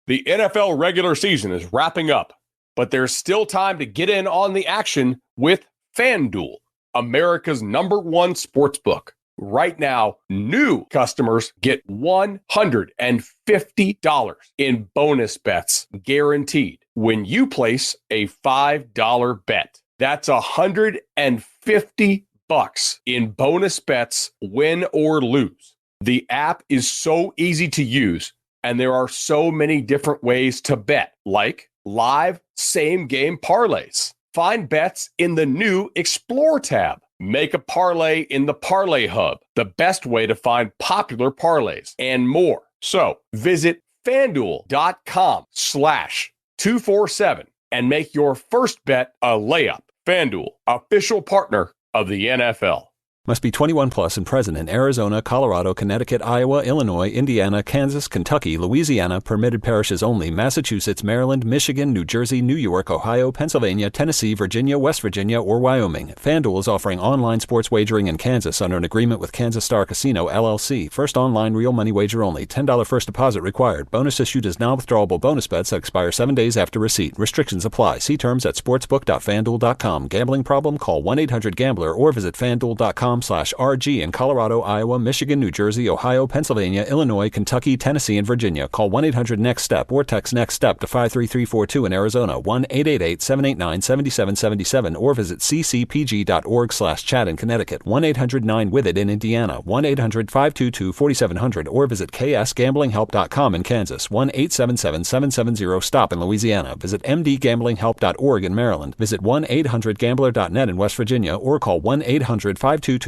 The NFL regular season is wrapping up, but there's still time to get in on the action with FanDuel, America's #1 sportsbook. Right now, new customers get $150 in bonus bets guaranteed when you place a $5 bet. That's $150 in bonus bets, win or lose. The app is so easy to use, and there are so many different ways to bet, like live same-game parlays. Find bets in the new Explore tab. Make a parlay in the Parlay Hub, the best way to find popular parlays, and more. So visit FanDuel.com/247 and make your first bet a layup. FanDuel, official partner of the NFL. Must be 21 plus and present in Arizona, Colorado, Connecticut, Iowa, Illinois, Indiana, Kansas, Kentucky, Louisiana, permitted parishes only, Massachusetts, Maryland, Michigan, New Jersey, New York, Ohio, Pennsylvania, Tennessee, Virginia, West Virginia, or Wyoming. FanDuel is offering online sports wagering in Kansas under an agreement with Kansas Star Casino, LLC. First online real money wager only. $10 first deposit required. Bonus issued as non-withdrawable bonus bets that expire 7 days after receipt. Restrictions apply. See terms at sportsbook.fanduel.com. Gambling problem? Call 1-800-GAMBLER or visit fanduel.com/RG in Colorado, Iowa, Michigan, New Jersey, Ohio, Pennsylvania, Illinois, Kentucky, Tennessee, and Virginia. Call 1-800-NEXT-STEP or text NEXT-STEP to 53342 in Arizona, 1-888-789-7777, or visit ccpg.org/chat in Connecticut, 1-800-9-WITH-IT in Indiana, 1-800-522-4700, or visit ksgamblinghelp.com in Kansas, 1-877-770-STOP in Louisiana. Visit mdgamblinghelp.org in Maryland. Visit 1-800-GAMBLER.net in West Virginia, or call 1-800-522-4700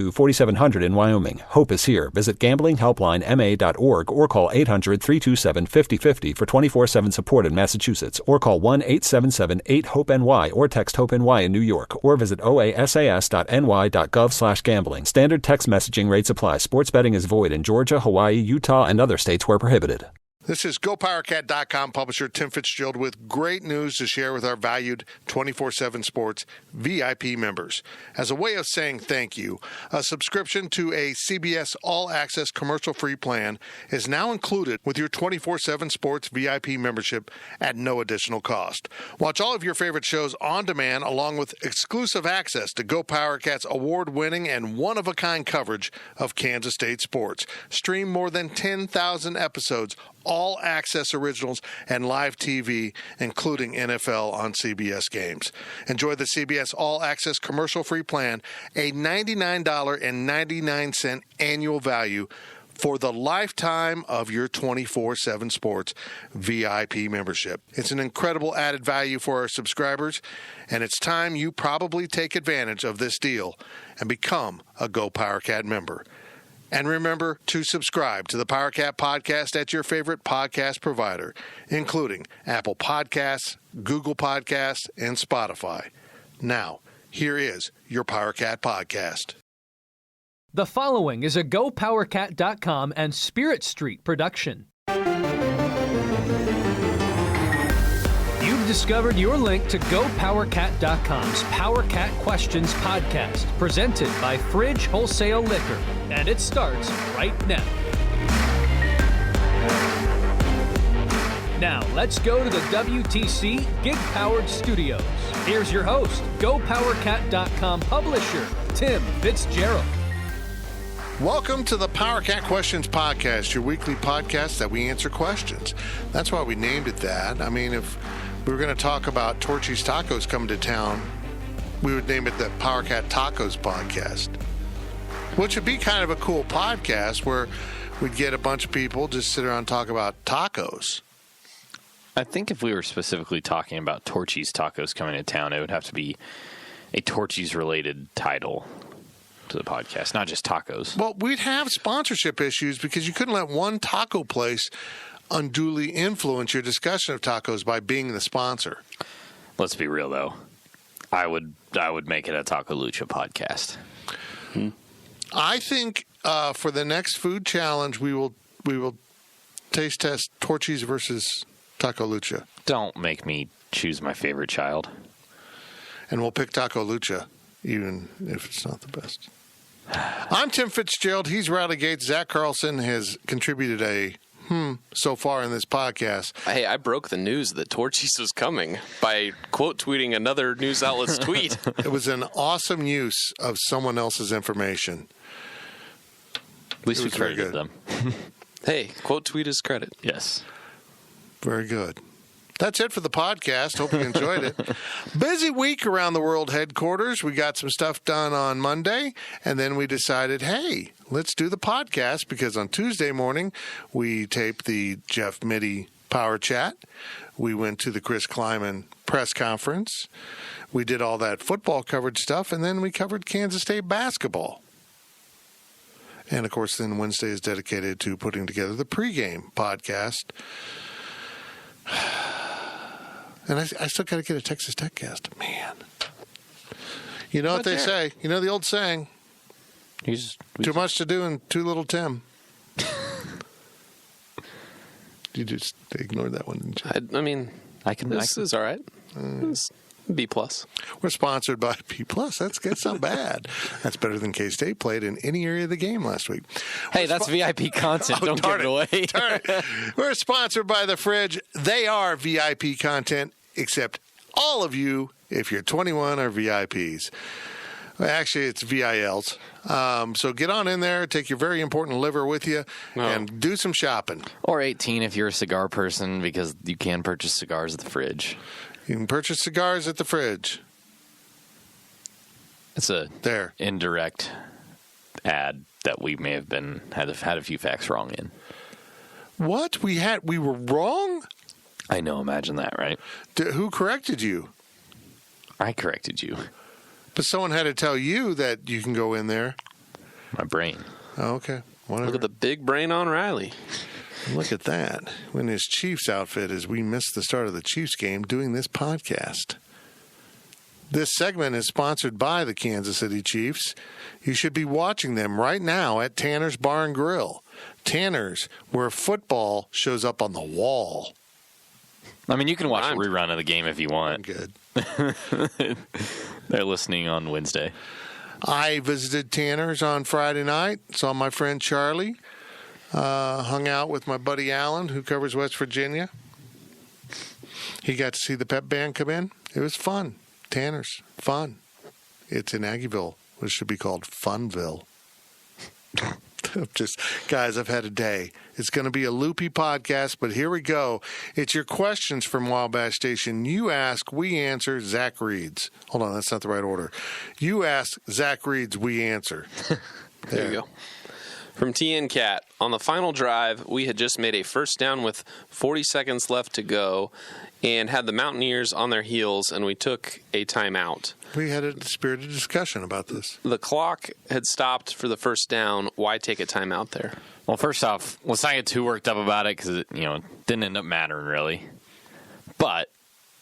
in Wyoming. Hope is here. Visit gamblinghelplinema.org or call 800-327-5050 for 24/7 support in Massachusetts, or call 1-877-8-HOPE-NY or text HOPE-NY in New York, or visit oasas.ny.gov/gambling. Standard text messaging rates apply. Sports betting is void in Georgia, Hawaii, Utah, and other states where prohibited. This is GoPowerCat.com publisher Tim Fitzgerald with great news to share with our valued 24/7 Sports VIP members. As a way of saying thank you, a subscription to a CBS All-Access commercial-free plan is now included with your 24/7 Sports VIP membership at no additional cost. Watch all of your favorite shows on demand along with exclusive access to GoPowerCat's award-winning and one-of-a-kind coverage of Kansas State sports. Stream more than 10,000 episodes, all access originals, and live TV, including NFL on CBS games. Enjoy the CBS All Access commercial-free plan, a $99.99 annual value for the lifetime of your 24/7 Sports VIP membership. It's an incredible added value for our subscribers, and it's time you probably take advantage of this deal and become a GoPowerCat member. And remember to subscribe to the PowerCat podcast at your favorite podcast provider, including Apple Podcasts, Google Podcasts, and Spotify. Now, here is your PowerCat podcast. The following is a GoPowerCat.com and Spirit Street production. You've discovered your link to GoPowerCat.com's PowerCat Questions podcast, presented by Fridge Wholesale Liquor, and it starts right now. Now, let's go to the WTC Gig-Powered Studios. Here's your host, GoPowerCat.com publisher, Tim Fitzgerald. Welcome to the PowerCat Questions podcast, your weekly podcast that we answer questions. That's why we named it that. I mean, if we were going to talk about Torchy's Tacos coming to town, we would name it the PowerCat Tacos podcast, which would be kind of a cool podcast where we'd get a bunch of people just sit around and talk about tacos. I think if we were specifically talking about Torchy's Tacos coming to town, it would have to be a Torchy's related title to the podcast, not just tacos. Well, we'd have sponsorship issues because you couldn't let one taco place unduly influence your discussion of tacos by being the sponsor. Let's be real, though. I would make it a Taco Lucha podcast. I think for the next food challenge, we will taste test Torchy's versus Taco Lucha. Don't make me choose my favorite child. And we'll pick Taco Lucha, even if it's not the best. I'm Tim Fitzgerald. He's Riley Gates. Zach Carlson has contributed a so far in this podcast. Hey, I broke the news that Torchies was coming by quote tweeting another news outlet's tweet. It was an awesome use of someone else's information. At least we was very credited good. them. Hey, quote tweet is credit. Yes. Very good. That's it for the podcast. Hope you enjoyed it. Busy week around the world headquarters. We got some stuff done on Monday, and then we decided, hey, let's do the podcast, because on Tuesday morning we taped the Jeff Mitty Power Chat. We went to the Chris Kleiman press conference. We did all that football coverage stuff, and then we covered Kansas State basketball. And, of course, then Wednesday is dedicated to putting together the pregame podcast. And I still got to get a Texas Tech cast. Man. You know what they say. You know the old saying. Too much to do and too little Tim. You just ignored that one, didn't you? I mean, this is all right. It's B+. We're sponsored by B+. That's not bad. That's better than K-State played in any area of the game last week. Hey, that's VIP content. Don't give it away. Darn it. We're sponsored by The Fridge. They are VIP content, except all of you, if you're 21, are VIPs. Well, actually, it's VILs. So get on in there, take your very important liver with you, and do some shopping. Or 18 if you're a cigar person, because you can purchase cigars at the Fridge. You can purchase cigars at The Fridge. It's a indirect ad that we may have had a few facts wrong in. What? We were wrong? I know, imagine that, right? Who corrected you? I corrected you. But someone had to tell you that you can go in there. My brain. Oh, okay. Whatever. Look at the big brain on Riley. Look at that. In his Chiefs outfit as we missed the start of the Chiefs game doing this podcast. This segment is sponsored by the Kansas City Chiefs. You should be watching them right now at Tanner's Bar and Grill. Tanner's, where football shows up on the wall. I mean, you can watch a rerun of the game if you want. Good. They're listening on Wednesday. I visited Tanner's on Friday night, saw my friend Charlie, hung out with my buddy Alan, who covers West Virginia. He got to see the pep band come in. It was fun. Tanner's, fun. It's in Aggieville, which should be called Funville. Guys, I've had a day. It's going to be a loopy podcast, but here we go. It's your questions from Wabash Station. You ask, we answer, Zach reads. Hold on, that's not the right order. You ask, Zach reads, we answer. There you go. From TN Cat, on the final drive, we had just made a first down with 40 seconds left to go and had the Mountaineers on their heels, and we took a timeout. We had a spirited discussion about this. The clock had stopped for the first down. Why take a timeout there? Well, first off, let's not get too worked up about it because it didn't end up mattering really. But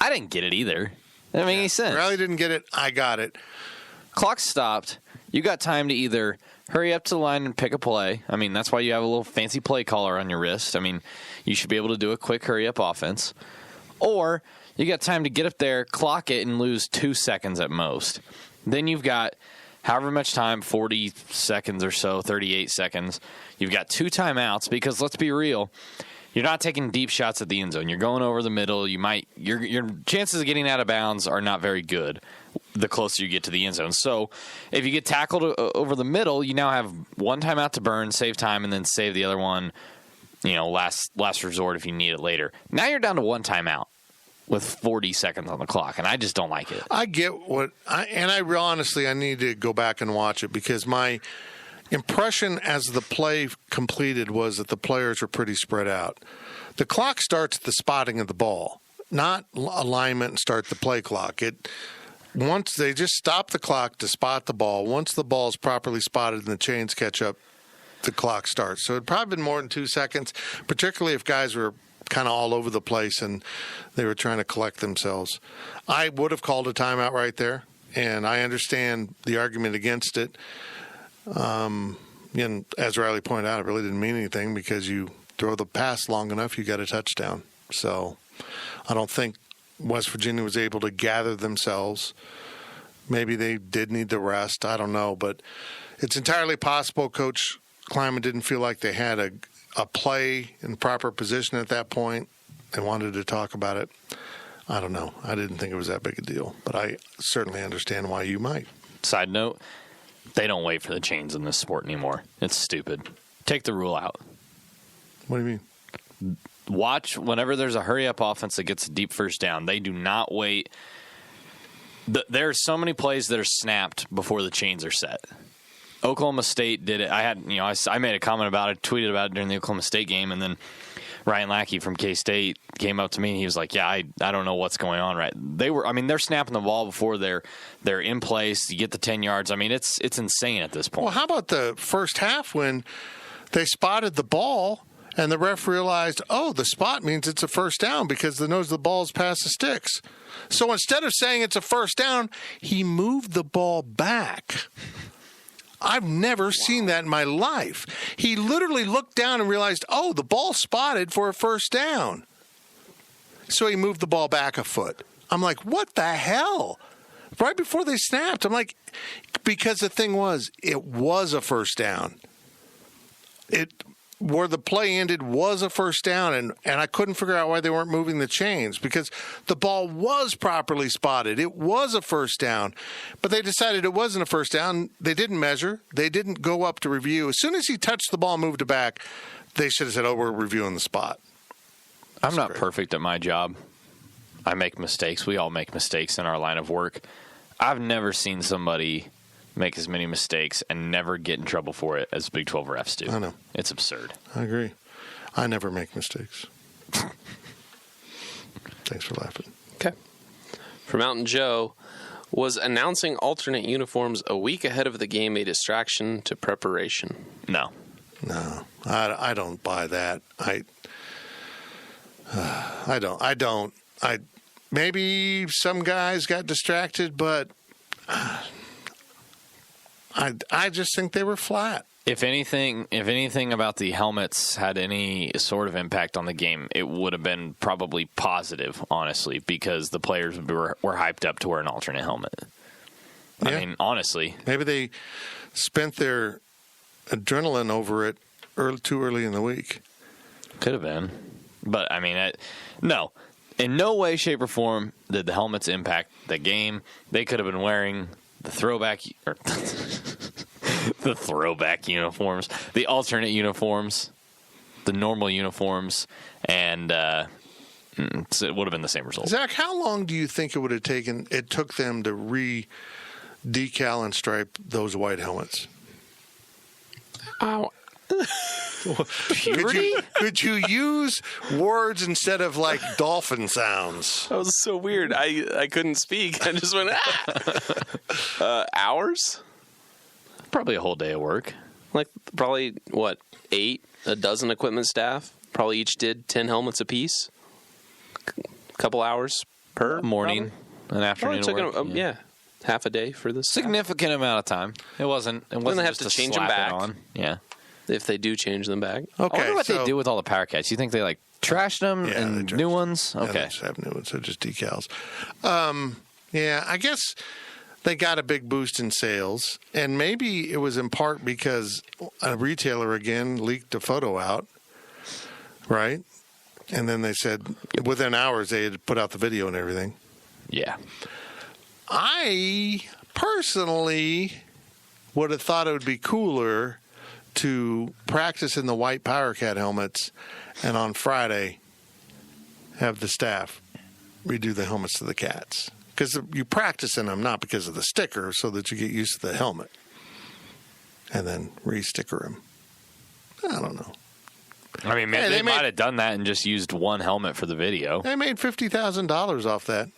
I didn't get it either. It didn't make any sense. Riley didn't get it. I got it. Clock stopped. You got time to either hurry up to the line and pick a play. I mean, that's why you have a little fancy play caller on your wrist. I mean, you should be able to do a quick hurry-up offense. Or you got time to get up there, clock it, and lose 2 seconds at most. Then you've got however much time, 40 seconds or so, 38 seconds. You've got 2 timeouts because, let's be real, you're not taking deep shots at the end zone. You're going over the middle. Your chances of getting out of bounds are not very good the closer you get to the end zone. So if you get tackled over the middle, you now have 1 timeout to burn, save time, and then save the other one, last resort if you need it later. Now you're down to 1 timeout with 40 seconds on the clock, and I just don't like it. I get honestly, I need to go back and watch it because my impression as the play completed was that the players were pretty spread out. The clock starts at the spotting of the ball, not alignment and start the play clock. Once they just stop the clock to spot the ball. Once the ball is properly spotted and the chains catch up, the clock starts. So it'd probably been more than 2 seconds, particularly if guys were kind of all over the place and they were trying to collect themselves. I would have called a timeout right there, and I understand the argument against it. And as Riley pointed out, it really didn't mean anything because you throw the pass long enough, you got a touchdown. So I don't think West Virginia was able to gather themselves. Maybe they did need the rest. I don't know. But it's entirely possible Coach Kleiman didn't feel like they had a play in proper position at that point and wanted to talk about it, I don't know. I didn't think it was that big a deal, but I certainly understand why you might. Side note, they don't wait for the chains in this sport anymore. It's stupid. Take the rule out. What do you mean? Watch whenever there's a hurry-up offense that gets a deep first down. They do not wait. There are so many plays that are snapped before the chains are set. Oklahoma State did it. I made a comment about it, tweeted about it during the Oklahoma State game, and then Ryan Lackey from K-State came up to me and he was like, "Yeah, I don't know what's going on." Right? They're snapping the ball before they're in place. You get the 10 yards. I mean, it's insane at this point. Well, how about the first half when they spotted the ball and the ref realized, oh, the spot means it's a first down because the nose of the ball is past the sticks. So instead of saying it's a first down, he moved the ball back. I've never seen that in my life. He literally looked down and realized, oh, the ball's spotted for a first down. So he moved the ball back a foot. I'm like, what the hell? Right before they snapped. I'm like, because the thing was, it was a first down. Where the play ended was a first down, and I couldn't figure out why they weren't moving the chains because the ball was properly spotted. It was a first down, but they decided it wasn't a first down. They didn't measure. They didn't go up to review. As soon as he touched the ball and moved it back, they should have said, oh, we're reviewing the spot. I'm not perfect at my job. I make mistakes. We all make mistakes in our line of work. I've never seen somebody make as many mistakes and never get in trouble for it as Big 12 refs do. I know. It's absurd. I agree. I never make mistakes. Thanks for laughing. Okay. For Mountain Joe, was announcing alternate uniforms a week ahead of the game a distraction to preparation? No. No, I don't buy that. I don't. Maybe some guys got distracted, but I just think they were flat. If anything about the helmets had any sort of impact on the game, it would have been probably positive, honestly, because the players were hyped up to wear an alternate helmet. Yeah. I mean, honestly. Maybe they spent their adrenaline over it too early in the week. Could have been. But, I mean, no. In no way, shape, or form did the helmets impact the game. They could have been wearing the throwback uniforms, the alternate uniforms, the normal uniforms, and so it would have been the same result. Zach, how long do you think it took them to decal and stripe those white helmets? Oh. Puberty? Could you use words instead of like dolphin sounds? That was so weird. I couldn't speak. I just went, hours? Probably a whole day of work. Like probably, 8, a dozen equipment staff. Probably each did 10 helmets apiece. A couple hours per morning, an afternoon. Yeah, half a day for this. Significant amount of time. It wasn't. Then they have just to change them back. On. Yeah. If they do change them back. Okay. I wonder what they do with all the Power Cats. You think they trashed them and new ones? Okay. Yeah, they just have new ones. They're just decals. Yeah, I guess they got a big boost in sales, and maybe it was in part because a retailer again leaked a photo out, right? And then they said within hours they had put out the video and everything. Yeah. I personally would have thought it would be cooler to practice in the white Power Cat helmets and on Friday have the staff redo the helmets to the Cats. Because you practice in them not because of the sticker, so that you get used to the helmet. And then re-sticker them. I don't know. I mean, they might have done that and just used one helmet for the video. They made $50,000 off that.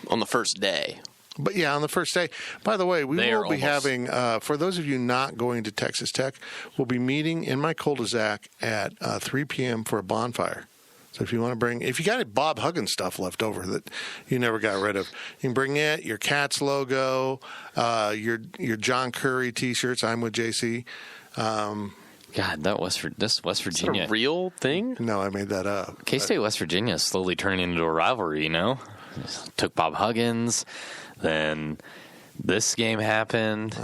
On the first day. But yeah, on the first day. By the way, we will be having, for those of you not going to Texas Tech, we'll be meeting in my cul-de-sac at 3 p.m. for a bonfire. So if you want to if you got any Bob Huggins stuff left over that you never got rid of, you can bring it, your Cats logo, your John Curry T-shirts, I'm with JC. God, this West Virginia. Is that a real thing? No, I made that up. K-State West Virginia is slowly turning into a rivalry, you know? Took Bob Huggins, then This game happened.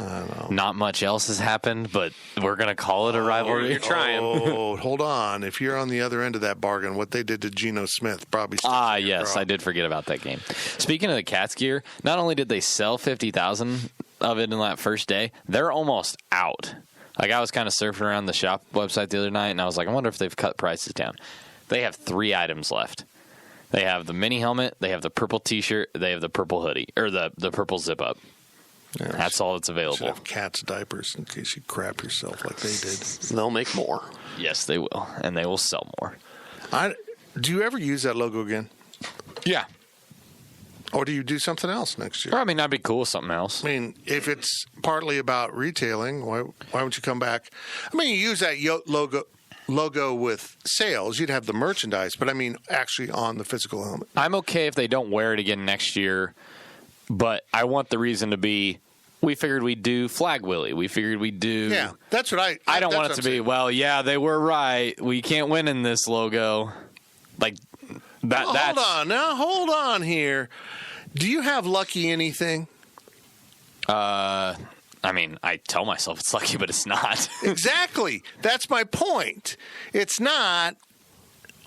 Not much else has happened, but we're going to call it a rivalry. You're trying. Oh, hold on. If you're on the other end of that bargain, what they did to Geno Smith probably. Yes, I did forget about that game. Speaking of the Cats gear, not only did they sell 50,000 of it in that first day, they're almost out. Like, I was kind of surfing around the shop website the other night, and I was like, I wonder if they've cut prices down. They have 3 items left. They have the mini helmet, they have the purple T-shirt, they have the purple hoodie, or the purple zip-up. Yeah, that's all that's available. Should have Cats diapers in case you crap yourself like they did. They'll make more. Yes, they will, and they will sell more. Do you ever use that logo again? Yeah. Or do you do something else next year? Or, I mean, that'd be cool with something else. I mean, if it's partly about retailing, why don't you come back? I mean, you use that logo with sales. You'd have the merchandise, but I mean, actually on the physical helmet. I'm okay if they don't wear it again next year, but I want the reason to be, we figured we'd do Flag Willie. We figured we'd do... Yeah, that's what I don't want it to be, well, yeah, they were right. We can't win in this logo. Like, that. Well, hold on here. Do you have Lucky anything? I mean, I tell myself it's lucky, but it's not. Exactly. That's my point. It's not,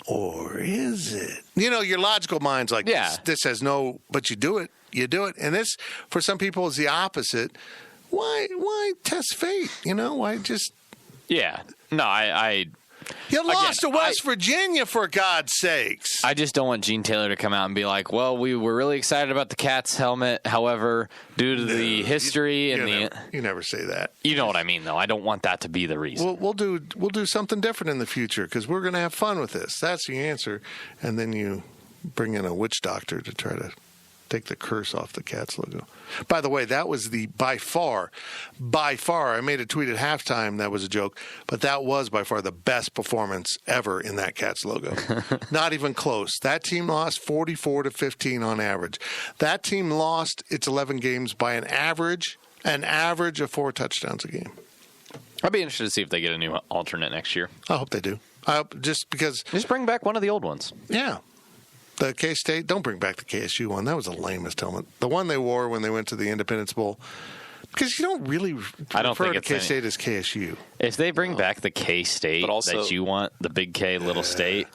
or is it? You know, your logical mind's like, this has no, but you do it. You do it. And this, for some people, is the opposite. Why test fate? You know, why just... Yeah. No, You lost to West Virginia, for God's sakes. I just don't want Gene Taylor to come out and be like, well, we were really excited about the Cats helmet. However, due to the history you never say that. You know what I mean, though. I don't want that to be the reason. We'll do something different in the future because we're going to have fun with this. That's the answer. And then you bring in a witch doctor to try to take the curse off the Cats logo. By the way, that was by far, I made a tweet at halftime that was a joke, but that was by far the best performance ever in that Cats logo. Not even close. That team lost 44-15 on average. That team lost its 11 games by an average of 4 touchdowns a game. I'd be interested to see if they get a new alternate next year. I hope they do. I hope, just because... Just bring back one of the old ones. Yeah. The K-State, don't bring back the KSU one. That was the lamest helmet. The one they wore when they went to the Independence Bowl. Because you don't really refer to K-State as KSU. If they bring back the K-State that you want, the big K, little state,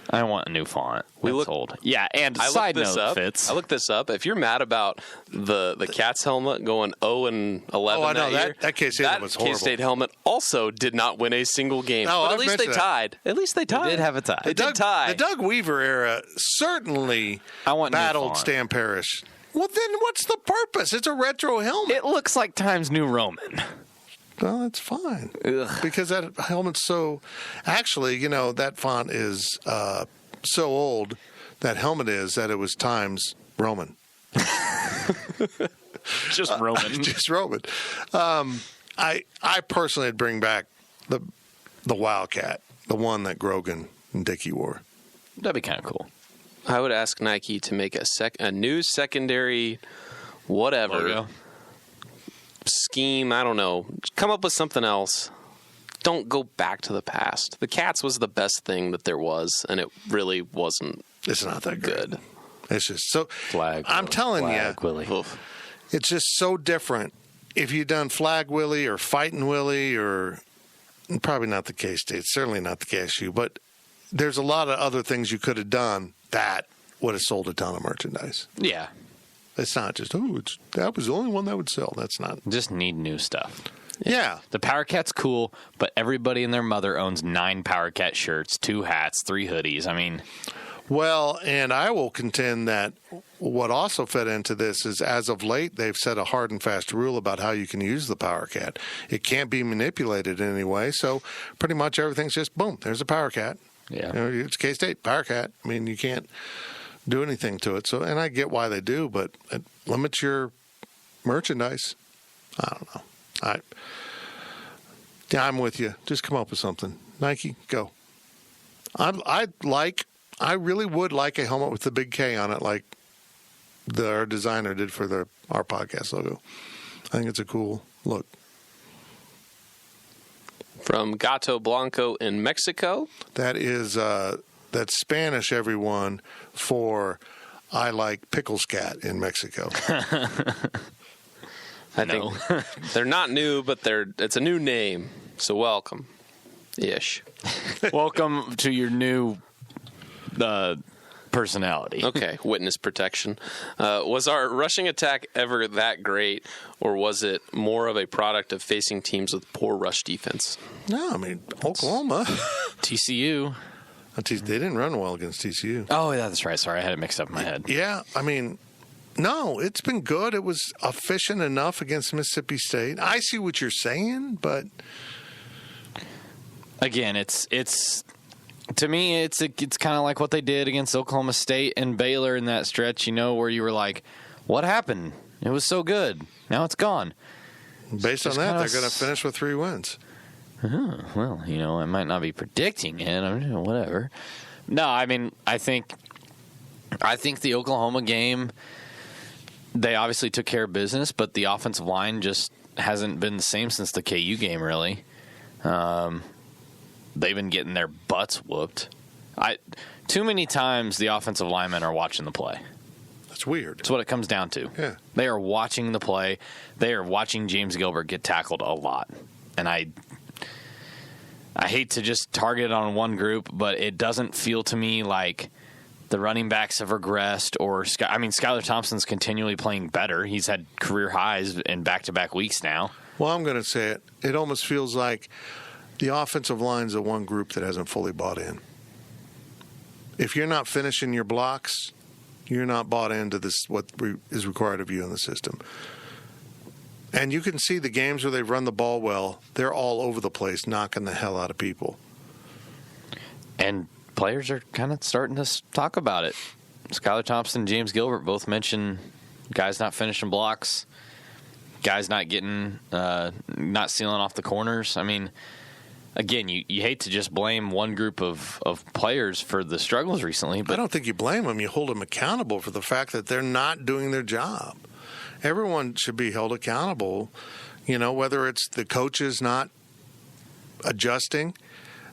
I want a new font. That's old. Yeah, and side note, Fitz. I looked this up. If you're mad about the Cats helmet going 0-11 I know, year, that K-State helmet was horrible. K-State helmet also did not win a single game. No, but at least they tied. At least they tied. They did have a tie. They did tie. The Doug Weaver era certainly battled Stan Parrish. Well, then what's the purpose? It's a retro helmet. It looks like Times New Roman. Well, that's fine. Because that helmet's so... Actually, you know, that font is so old, that helmet is, that it was Times Roman. Just Roman. Just Roman. I personally would bring back the Wildcat, the one that Grogan and Dickey wore. That'd be kind of cool. I would ask Nike to make a new secondary whatever logo scheme. I don't know. Come up with something else. Don't go back to the past. The Cats was the best thing that there was, and it really wasn't. It's not that good. It's just so. Flag. I'm telling you, Willie. It's just so different. If you'd done Flag Willie or Fightin' Willie, or probably not the K-State, certainly not the KSU, but there's a lot of other things you could have done that would have sold a ton of merchandise. Yeah. It's not just, that was the only one that would sell. That's not. Just need new stuff. Yeah. The Power Cat's cool, but everybody and their mother owns 9 Power Cat shirts, 2 hats, 3 hoodies. I mean. Well, and I will contend that what also fed into this is, as of late, they've set a hard and fast rule about how you can use the Power Cat. It can't be manipulated in any way. So pretty much everything's just, boom, there's a Power Cat. Yeah. You know, it's K-State, Power Cat. I mean, you can't do anything to it. So, and I get why they do, but it limits your merchandise. I don't know. I'm with you. Just come up with something. Nike, go. I really would like a helmet with the big K on it, like our designer did for our podcast logo. I think it's a cool look. From Gato Blanco in Mexico. That is that's Spanish, everyone, for I like pickles cat in Mexico. I think they're not new, but it's a new name. So welcome. Ish. Welcome to your new personality. Okay, witness protection. Was our rushing attack ever that great, or was it more of a product of facing teams with poor rush defense? No, I mean, Oklahoma. TCU. They didn't run well against TCU. Oh, yeah, that's right. Sorry, I had it mixed up in my head. Yeah, I mean, no, it's been good. It was efficient enough against Mississippi State. I see what you're saying, but again, it's to me, it's kind of like what they did against Oklahoma State and Baylor in that stretch, where you were like, what happened? It was so good. Now it's gone. Based on that, they're going to finish with 3 wins. Well, I might not be predicting it. Whatever. No, I mean, I think the Oklahoma game, they obviously took care of business, but the offensive line just hasn't been the same since the KU game, really. They've been getting their butts whooped. Too many times the offensive linemen are watching the play. That's weird. That's what it comes down to. Yeah. They are watching the play. They are watching James Gilbert get tackled a lot. And I hate to just target on one group, but it doesn't feel to me like the running backs have regressed Skylar Thompson's continually playing better. He's had career highs in back-to-back weeks now. Well, I'm going to say it. It almost feels like the offensive line's the one group that hasn't fully bought in. If you're not finishing your blocks, you're not bought into this, what is required of you in the system. And you can see the games where they run the ball well, they're all over the place, knocking the hell out of people. And players are kind of starting to talk about it. Skylar Thompson and James Gilbert both mentioned guys not finishing blocks, guys not getting, not sealing off the corners. I mean, again, you hate to just blame one group of players for the struggles recently. But I don't think you blame them. You hold them accountable for the fact that they're not doing their job. Everyone should be held accountable, whether it's the coaches not adjusting.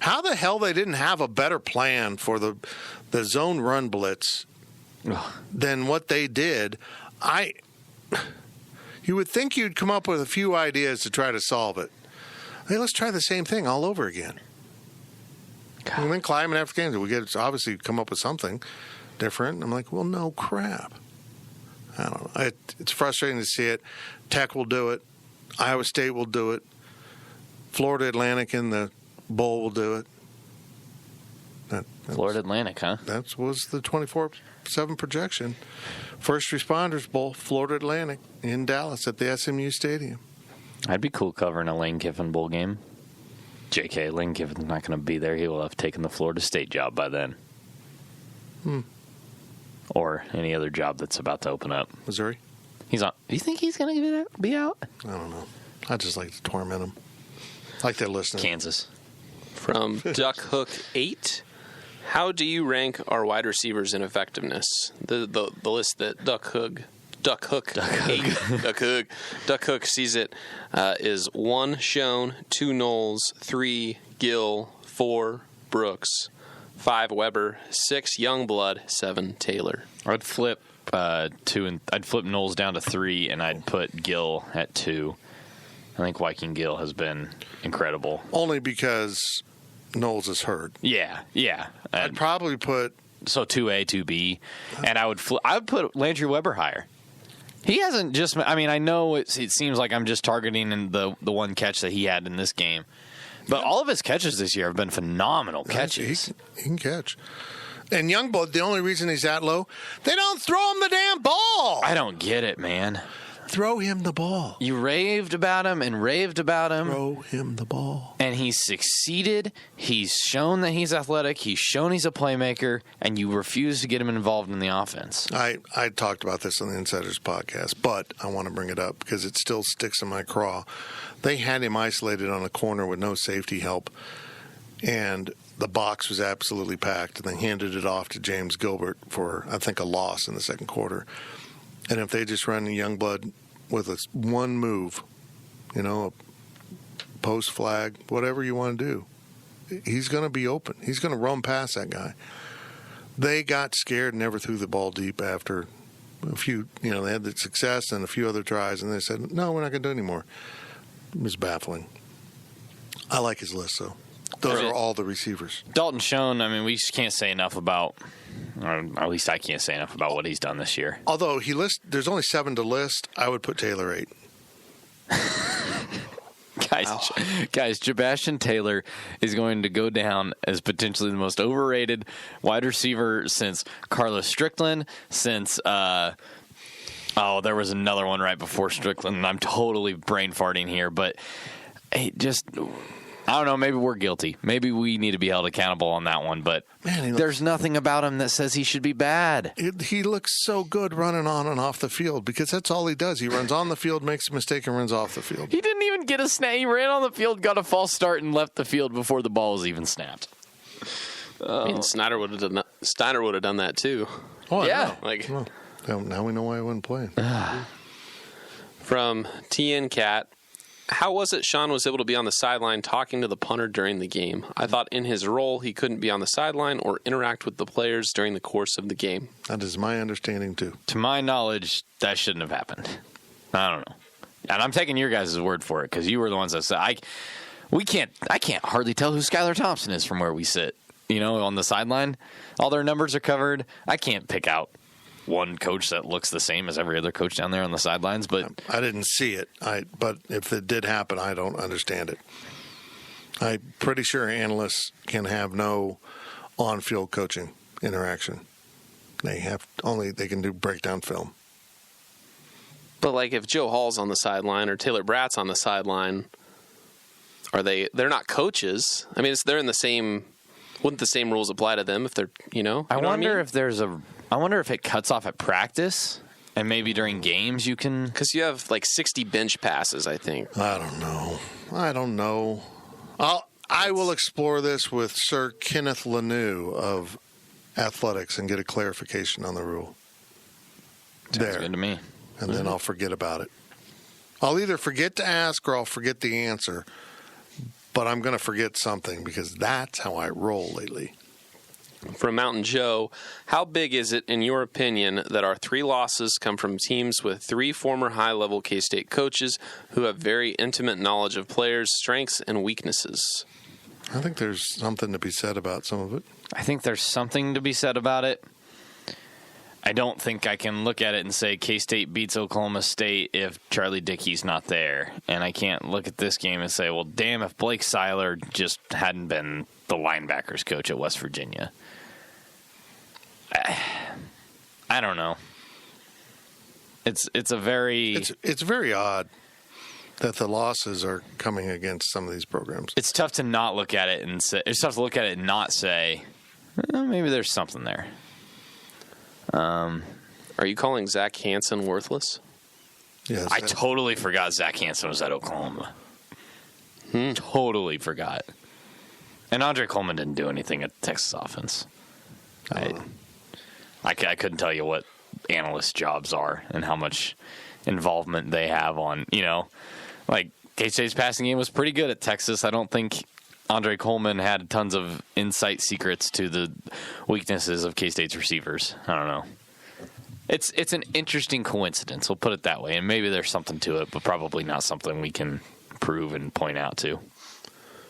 How the hell they didn't have a better plan for the zone run blitz than what they did. You would think you'd come up with a few ideas to try to solve it. Hey, let's try the same thing all over again. And then climbing after games, we get obviously come up with something different. I'm like, well, no crap. I don't know. It's frustrating to see it. Tech will do it. Iowa State will do it. Florida Atlantic in the bowl will do it. Florida Atlantic, huh? That was the 24/7 projection. First Responders Bowl, Florida Atlantic in Dallas at the SMU Stadium. I'd be cool covering a Lane Kiffin bowl game. JK, Lane Kiffin's not going to be there. He will have taken the Florida State job by then. Or any other job that's about to open up. Missouri? He's on. Do you think he's going to be out? I don't know. I just like to torment him. I like that listening. Kansas. From Duck Hook 8, how do you rank our wide receivers in effectiveness? The list that Duck Hook 8 sees it is 1 Schoen, 2 Knowles, 3 Gill, 4 Brooks, 5 Weber, 6 Youngblood, 7 Taylor. I'd flip I'd flip Knowles down to 3, and I'd put Gill at 2. I think Viking Gill has been incredible. Only because Knowles is hurt. Yeah. I'd probably put 2A, 2B, and I would put Landry Weber higher. He hasn't just. I mean, I know it seems like I'm just targeting in the one catch that he had in this game, but all of his catches this year have been phenomenal catches. He can catch. And Youngblood, the only reason he's that low, they don't throw him the damn ball. I don't get it, man. Throw him the ball. You raved about him and raved about him. Throw him the ball. And he's succeeded. He's shown that he's athletic. He's shown he's a playmaker. And you refuse to get him involved in the offense. I talked about this on the Insiders podcast, but I want to bring it up because it still sticks in my craw. They had him isolated on a corner with no safety help. And the box was absolutely packed. And they handed it off to James Gilbert for, I think, a loss in the second quarter. And if they just run the Youngblood with one move, a post flag, whatever you want to do, he's going to be open. He's going to run past that guy. They got scared and never threw the ball deep after a few, they had the success and a few other tries, and they said, no, we're not going to do it anymore. It was baffling. I like his list, though. Those are all the receivers. Dalton Schoen, we just can't say enough about, or at least I can't say enough about what he's done this year. Although there's only 7 to list, I would put Taylor 8. Guys, Sebastian Taylor is going to go down as potentially the most overrated wide receiver since Carlos Strickland, since there was another one right before Strickland, and I'm totally brain farting here, but I don't know, maybe we're guilty. Maybe we need to be held accountable on that one, but there's nothing about him that says he should be bad. He looks so good running on and off the field because that's all he does. He runs on the field, makes a mistake, and runs off the field. He didn't even get a snap. He ran on the field, got a false start, and left the field before the ball was even snapped. Snyder would have done that too. Oh, yeah. Now we know why he wouldn't play. From TN Cat, how was it Sean was able to be on the sideline talking to the punter during the game? I thought in his role he couldn't be on the sideline or interact with the players during the course of the game. That is my understanding, too. To my knowledge, that shouldn't have happened. I don't know. And I'm taking your guys' word for it because you were the ones that said, I can't hardly tell who Skylar Thompson is from where we sit, on the sideline. All their numbers are covered. I can't pick out one coach that looks the same as every other coach down there on the sidelines, but I didn't see it. But if it did happen, I don't understand it. I'm pretty sure analysts can have no on-field coaching interaction. They can do breakdown film. But if Joe Hall's on the sideline or Taylor Bratt's on the sideline, they're not coaches. They're in the same. Wouldn't the same rules apply to them if they're I wonder if there's I wonder if it cuts off at practice and maybe during games you can... Because you have 60 bench passes, I think. I don't know. I will explore this with Sir Kenneth Lanou of athletics and get a clarification on the rule. Sounds good to me. And then I'll forget about it. I'll either forget to ask or I'll forget the answer. But I'm going to forget something because that's how I roll lately. From Mountain Joe, how big is it, in your opinion, that our 3 losses come from teams with 3 former high-level K-State coaches who have very intimate knowledge of players' strengths and weaknesses? I think there's something to be said about some of it. I think there's something to be said about it. I don't think I can look at it and say K-State beats Oklahoma State if Charlie Dickey's not there. And I can't look at this game and say, well, damn, if Blake Seiler just hadn't been the linebackers coach at West Virginia. I don't know. It's very odd that the losses are coming against some of these programs. It's tough to not look at it and say. It's tough to look at it and not say, maybe there's something there. Are you calling Zach Hansen worthless? Yes. I totally forgot Zach Hansen was at Oklahoma. Totally forgot. And Andre Coleman didn't do anything at the Texas offense. I couldn't tell you what analyst jobs are and how much involvement they have on, K-State's passing game was pretty good at Texas. I don't think Andre Coleman had tons of insight secrets to the weaknesses of K-State's receivers. I don't know. It's an interesting coincidence. We'll put it that way. And maybe there's something to it, but probably not something we can prove and point out to.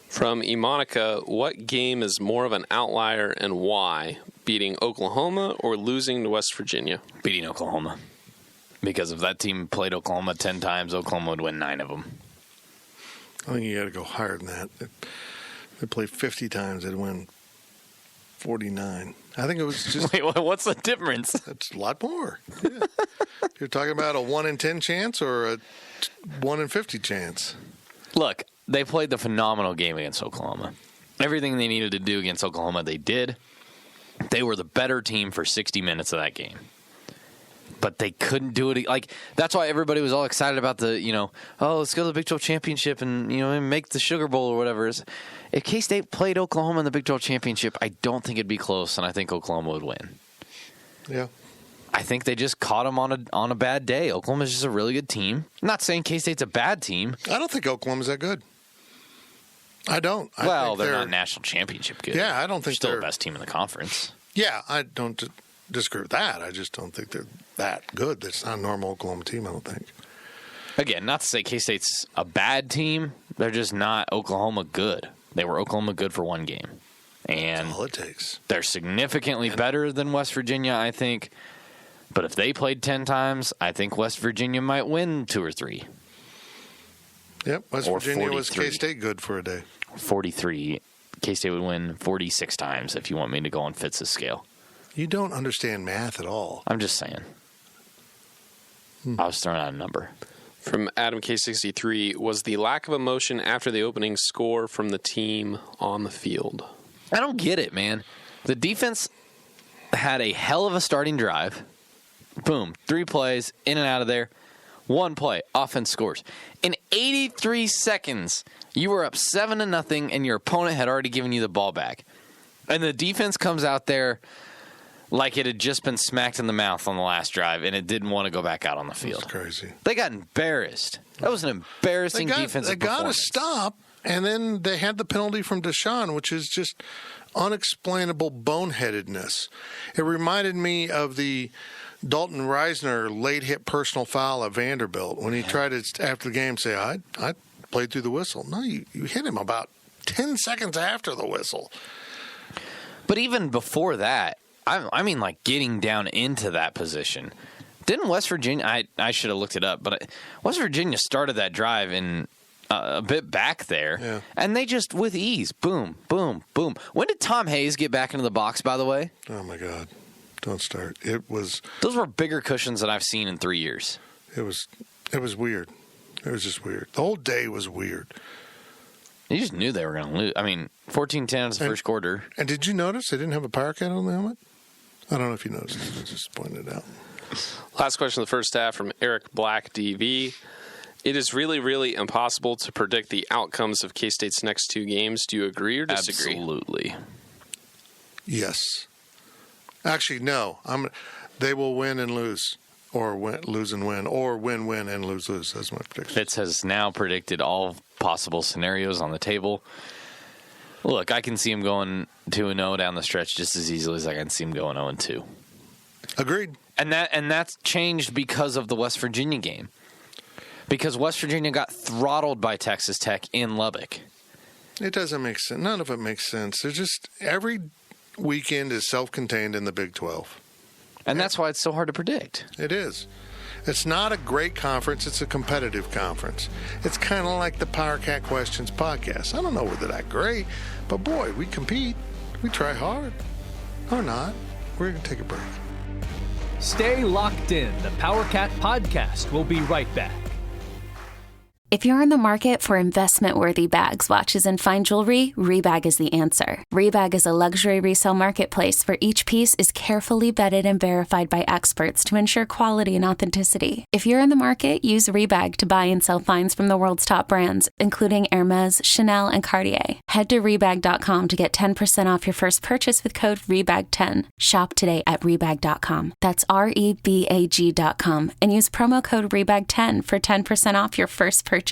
From Emonica, what game is more of an outlier and why? Beating Oklahoma or losing to West Virginia? Beating Oklahoma. Because if that team played Oklahoma 10 times, Oklahoma would win 9 of them. I think you got to go higher than that. They played 50 times, they'd win 49. I think it was just... Wait, what's the difference? It's a lot more. Yeah. You're talking about a 1 in 10 chance or a 1 in 50 chance? Look, they played the phenomenal game against Oklahoma. Everything they needed to do against Oklahoma, they did. They were the better team for 60 minutes of that game. But they couldn't do it. That's why everybody was all excited about the, let's go to the Big 12 Championship and, make the Sugar Bowl or whatever. If K-State played Oklahoma in the Big 12 Championship, I don't think it'd be close, and I think Oklahoma would win. Yeah. I think they just caught them on a bad day. Oklahoma's just a really good team. I'm not saying K-State's a bad team. I don't think Oklahoma's that good. I don't. Well, they're not national championship good. Yeah, I don't think they're still the best team in the conference. Yeah, I don't. disagree with that. I just don't think they're that good. That's not a normal Oklahoma team, I don't think. Again, not to say K-State's a bad team. They're just not Oklahoma good. They were Oklahoma good for one game. And that's all it takes. They're significantly better than West Virginia, I think. But if they played 10 times, I think West Virginia might win 2 or 3. Yep, West Or Virginia 43. was K-State good for a day. 43. K-State would win 46 times if you want me to go on Fitz's scale. You don't understand math at all. I'm just saying. I was throwing out a number. From Adam K63, was the lack of emotion after the opening score from the team on the field? I don't get it, man. The defense had a hell of a starting drive. Boom. 3 plays, in and out of there. 1 play, offense scores. In 83 seconds, you were up 7-0, and your opponent had already given you the ball back. And the defense comes out there like it had just been smacked in the mouth on the last drive, and it didn't want to go back out on the field. That's crazy. They got embarrassed. That was an embarrassing defensive They got to performance. stop, and then they had the penalty from Deshaun, which is just unexplainable boneheadedness. It reminded me of the Dalton Reisner late hit personal foul at Vanderbilt when he tried to, after the game, say, I played through the whistle. No, you hit him about 10 seconds after the whistle. But even before that, I mean, like getting down into that position. Didn't West Virginia? I should have looked it up, but West Virginia started that drive in a bit back there, and they just with ease, boom, boom, boom. When did Tom Hayes get back into the box? By the way, Oh my God, don't start. Those were bigger cushions than I've seen in 3 years. It was weird. It was just weird. The whole day was weird. You just knew they were going to lose. I mean, 14-10 is the first quarter. And did you notice they didn't have a power cat on the helmet? I don't know if you noticed. I just pointed it out. Last question of the first half from Eric Black DV. It is really, really impossible to predict the outcomes of K-State's next 2 games. Do you agree or disagree? Absolutely. Yes. Actually, no. They will win and lose, or lose and win, or win and lose. That's my prediction. Fitz has now predicted all possible scenarios on the table. Look, I can see him going 2-0 down the stretch just as easily as I can see him going 0-2. Agreed. And that's changed because of the West Virginia game. Because West Virginia got throttled by Texas Tech in Lubbock. It doesn't make sense. None of it makes sense. There's just every weekend is self-contained in the Big 12. And that's why it's so hard to predict. It is. It's not a great conference. It's a competitive conference. It's kind of like the Power Cat Questions podcast. I don't know whether that great, but boy, we compete. We try hard. Or not. We're going to take a break. Stay locked in. The Power Cat Podcast will be right back. If you're in the market for investment-worthy bags, watches, and fine jewelry, Rebag is the answer. Rebag is a luxury resale marketplace where each piece is carefully vetted and verified by experts to ensure quality and authenticity. If you're in the market, use Rebag to buy and sell finds from the world's top brands, including Hermes, Chanel, and Cartier. Head to Rebag.com to get 10% off your first purchase with code REBAG10. Shop today at Rebag.com. That's REBAG.com. And use promo code REBAG10 for 10% off your first purchase.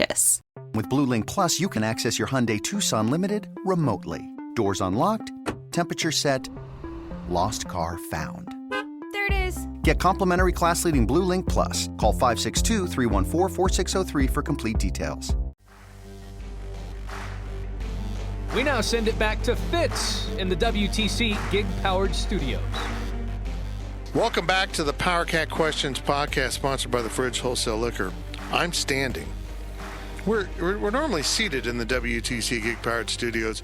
With Blue Link Plus, you can access your Hyundai Tucson Limited remotely. Doors unlocked, temperature set, lost car found. There it is. Get complimentary class-leading Blue Link Plus. Call 562-314-4603 for complete details. We now send it back to Fitz in the WTC Gig-Powered Studios. Welcome back to the Power Cat Questions podcast, sponsored by the Fridge Wholesale Liquor. I'm standing. We're normally seated in the WTC Gig Powered Studios,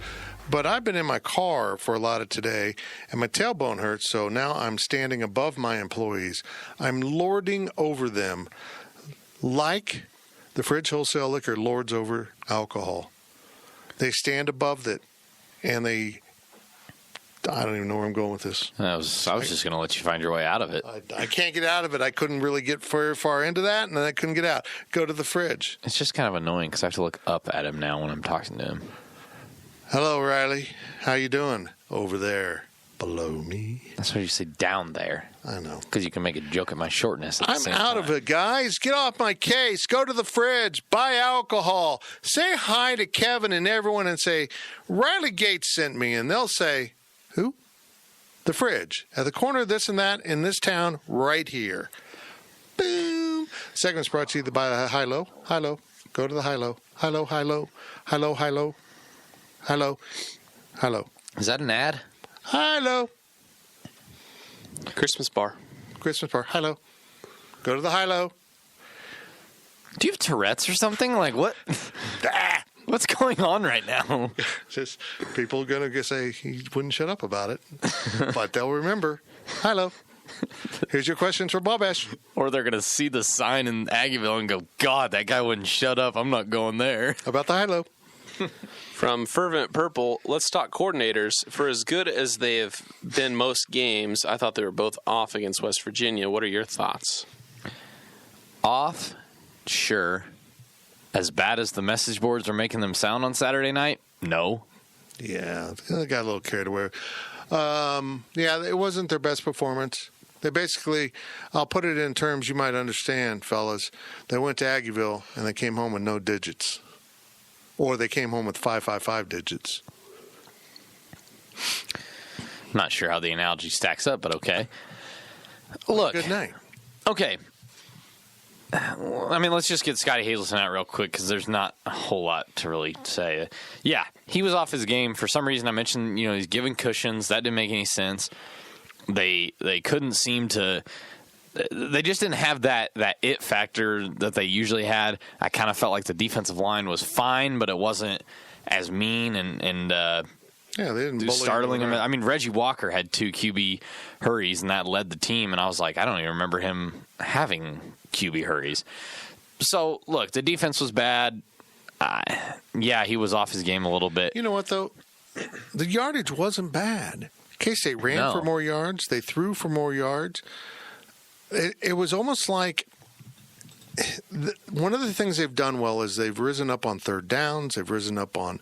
but I've been in my car for a lot of today, and my tailbone hurts, so now I'm standing above my employees. I'm lording over them like the Fridge Wholesale Liquor lords over alcohol. They stand above it, and I don't even know where I'm going with this. I was just going to let you find your way out of it. I can't get out of it. I couldn't really get very far into that, and then I couldn't get out. Go to the fridge. It's just kind of annoying because I have to look up at him now when I'm talking to him. Hello, Riley. How you doing? Over there, below me. That's why you say down there. I know. Because you can make a joke at my shortness at the I'm same out time. of it, guys. Get off my case. Go to the fridge. Buy alcohol. Say hi to Kevin and everyone and say, Riley Gates sent me. And they'll say, who? The Fridge, at the corner of this and that in this town right here. Boom. Segment's brought to you by High-Low. High-Low. Go to the High-Low. High-Low, High-Low. High-Low, High-Low. High-Low. High-Low. Is that an ad? High-Low. Christmas bar. Christmas bar. High-Low. Go to the High-Low. Do you have Tourette's or something? Like, what? What's going on right now? Just people are going to say he wouldn't shut up about it. But they'll remember. High-Low. Here's your questions for Wabash. Or they're going to see the sign in Aggieville and go, God, that guy wouldn't shut up. I'm not going there. About the High-Low. From Fervent Purple, let's talk coordinators. For as good as they have been most games, I thought they were both off against West Virginia. What are your thoughts? Off? Sure. As bad as the message boards are making them sound on Saturday night? No. Yeah, they got a little carried away. Yeah, it wasn't their best performance. They basically, I'll put it in terms you might understand, fellas. They went to Aggieville and they came home with no digits. Or they came home with 555 digits. I'm not sure how the analogy stacks up, but okay. Look. Good night. Okay. I mean, let's just get Scotty Hazelton out real quick because there's not a whole lot to really say. Yeah, he was off his game. For some reason, I mentioned, he's giving cushions. That didn't make any sense. They couldn't seem to... They just didn't have that it factor that they usually had. I kind of felt like the defensive line was fine, but it wasn't as mean and yeah, they didn't startling him. I mean, Reggie Walker had 2 QB hurries, and that led the team. And I was like, I don't even remember him having QB hurries. So, look, the defense was bad. Yeah, he was off his game a little bit. You know what, though? The yardage wasn't bad. K-State ran for more yards. They threw for more yards. It was almost like one of the things they've done well is they've risen up on third downs. They've risen up on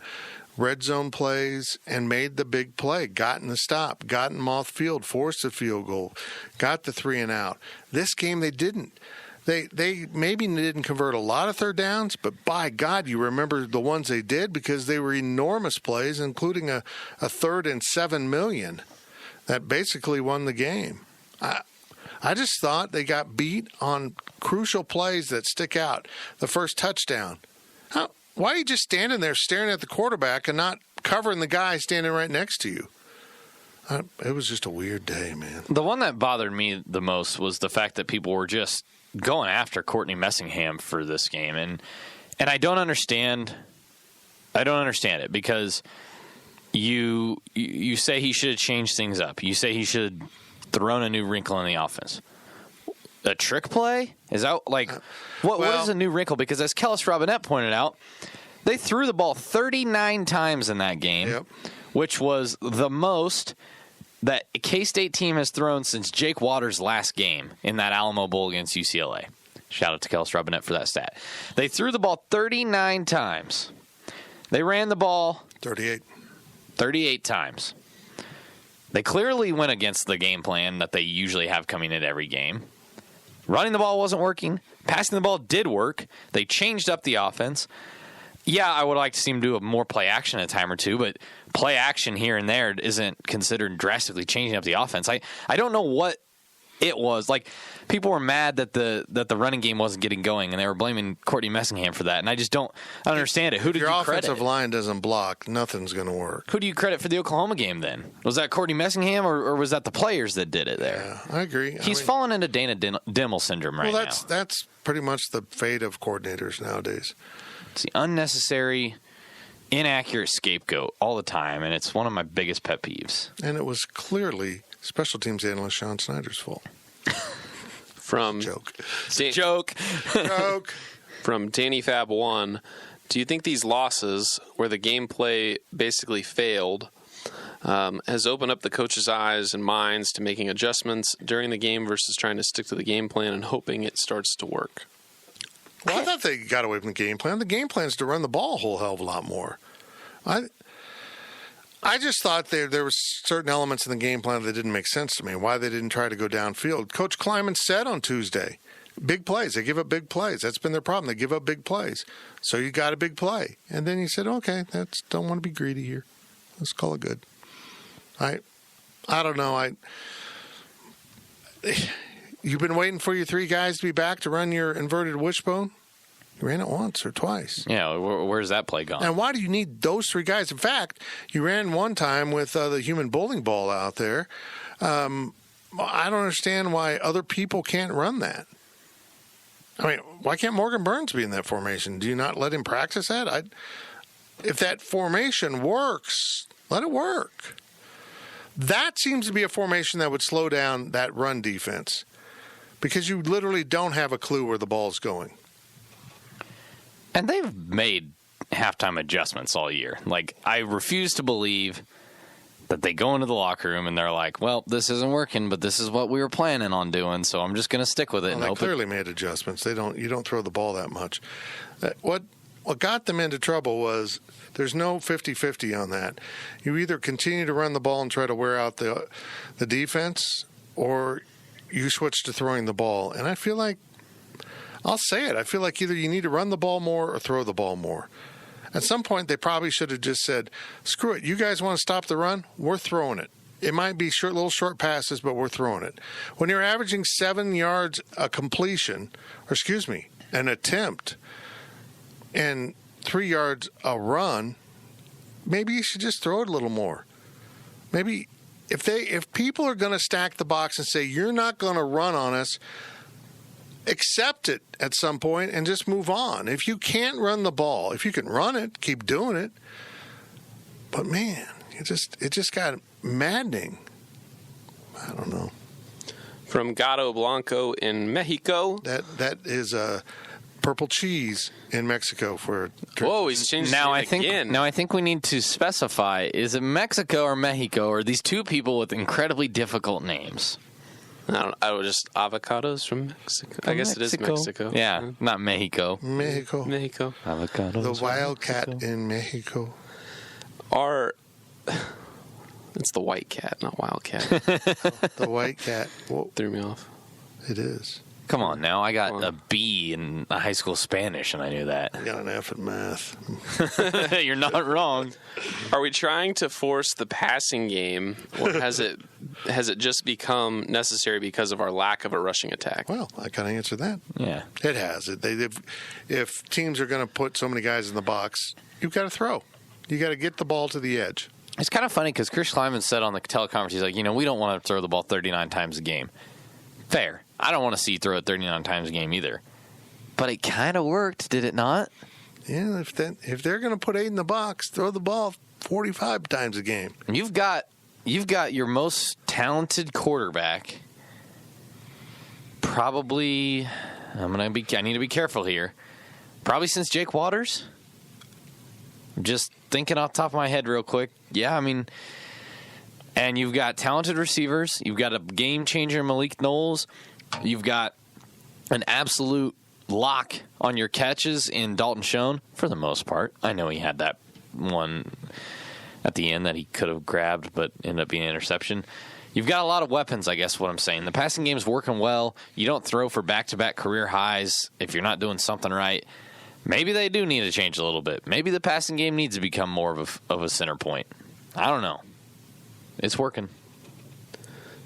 red zone plays and made the big play, gotten the stop, gotten them off field, forced a field goal, got the 3 and out. This game they didn't. They maybe didn't convert a lot of third downs, but by God, you remember the ones they did because they were enormous plays, including a 3rd and 7 million that basically won the game. I just thought they got beat on crucial plays that stick out. The first touchdown. Why are you just standing there staring at the quarterback and not covering the guy standing right next to you? It was just a weird day, man. The one that bothered me the most was the fact that people were just going after Courtney Messingham for this game. And I don't understand. I don't understand it because you say he should have changed things up. You say he should have thrown a new wrinkle in the offense. A trick play? Is that like what is a new wrinkle? Because as Kellis Robinette pointed out, they threw the ball 39 times in that game, which was the most that a K-State team has thrown since Jake Waters' last game in that Alamo Bowl against UCLA. Shout out to Kellis Robinette for that stat. They threw the ball 39 times. They ran the ball 38 times. They clearly went against the game plan that they usually have coming into every game. Running the ball wasn't working. Passing the ball did work. They changed up the offense. Yeah, I would like to see them do a more play action a time or two, but play action here and there isn't considered drastically changing up the offense. I don't know what it was. Like, people were mad that the running game wasn't getting going, and they were blaming Courtney Messingham for that. And I just don't understand it. Who did you credit? Your offensive line doesn't block, nothing's going to work. Who do you credit for the Oklahoma game then? Was that Courtney Messingham, or was that the players that did it there? Yeah, I agree. He's fallen into Dana Dimmel syndrome right now. That's pretty much the fate of coordinators nowadays. It's the unnecessary, inaccurate scapegoat all the time, and it's one of my biggest pet peeves. And it was clearly special teams analyst Sean Snyder's fault. Joke. From Danny Fab 1, do you think these losses, where the gameplay basically failed, has opened up the coaches' eyes and minds to making adjustments during the game versus trying to stick to the game plan and hoping it starts to work? Well, I thought they got away from the game plan. The game plan is to run the ball a whole hell of a lot more. I just thought there were certain elements in the game plan that didn't make sense to me. Why they didn't try to go downfield. Coach Kleiman said on Tuesday, big plays. They give up big plays. That's been their problem. They give up big plays. So you got a big play. And then he said, okay, don't want to be greedy here. Let's call it good. I don't know. You've been waiting for your three guys to be back to run your inverted wishbone? You ran it once or twice. Yeah, where's that play gone? And why do you need those three guys? In fact, you ran one time with the human bowling ball out there. I don't understand why other people can't run that. I mean, why can't Morgan Burns be in that formation? Do you not let him practice that? If that formation works, let it work. That seems to be a formation that would slow down that run defense because you literally don't have a clue where the ball's going. And they've made halftime adjustments all year. Like, I refuse to believe that they go into the locker room and they're like, well, this isn't working, but this is what we were planning on doing, so I'm just going to stick with it. Well, they clearly made adjustments. You don't throw the ball that much. What got them into trouble was there's no 50-50 on that. You either continue to run the ball and try to wear out the defense, or you switch to throwing the ball. And I feel like, I'll say it, I feel like either you need to run the ball more or throw the ball more. At some point, they probably should have just said, screw it, you guys want to stop the run? We're throwing it. It might be little short passes, but we're throwing it. When you're averaging 7 yards a completion, an attempt, and 3 yards a run, maybe you should just throw it a little more. Maybe if people are going to stack the box and say, you're not going to run on us, accept it at some point and just move on. If you can't run the ball, if you can run it, keep doing it. But man, it just got maddening. I don't know. From Gato Blanco in Mexico. That is a purple cheese in Mexico for. Whoa, he's changed now it I think again. Now I think we need to specify: is it Mexico or Mexico, or these two people with incredibly difficult names? I would just avocados from Mexico. I guess Mexico. It is Mexico. Yeah, not Mexico. Mexico. Avocados. The wildcat in Mexico. It's the white cat, not wildcat. The white cat. Whoa. Threw me off. It is. Come on now, I got a B in high school Spanish, and I knew that. I got an F in math. You're not wrong. Are we trying to force the passing game, or has it just become necessary because of our lack of a rushing attack? Well, I kind of answered that. Yeah. It has. If teams are going to put so many guys in the box, you've got to throw. You got to get the ball to the edge. It's kind of funny because Chris Kleiman said on the teleconference, he's like, we don't want to throw the ball 39 times a game. Fair. I don't want to see you throw it 39 times a game either. But it kind of worked, did it not? Yeah, if they're going to put 8 in the box, throw the ball 45 times a game. You've got your most talented quarterback. Probably, I need to be careful here. Probably since Jake Waters. Just thinking off the top of my head real quick. Yeah, and you've got talented receivers. You've got a game changer, Malik Knowles. You've got an absolute lock on your catches in Dalton Schoen, for the most part. I know he had that one at the end that he could have grabbed, but ended up being an interception. You've got a lot of weapons, I guess what I'm saying. The passing game's working well. You don't throw for back-to-back career highs if you're not doing something right. Maybe they do need to change a little bit. Maybe the passing game needs to become more of a center point. I don't know. It's working.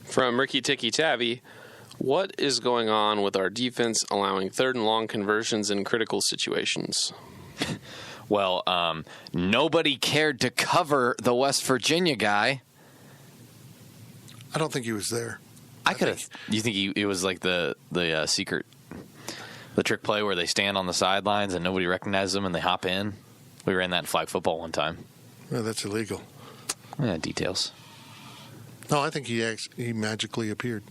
From Ricky Ticky Tabby, what is going on with our defense allowing 3rd and long conversions in critical situations? Well, nobody cared to cover the West Virginia guy. I don't think he was there. I could have. You think it was like the secret, the trick play where they stand on the sidelines and nobody recognizes them and they hop in? We ran that in flag football one time. No, that's illegal. Yeah, details. No, I think he magically appeared.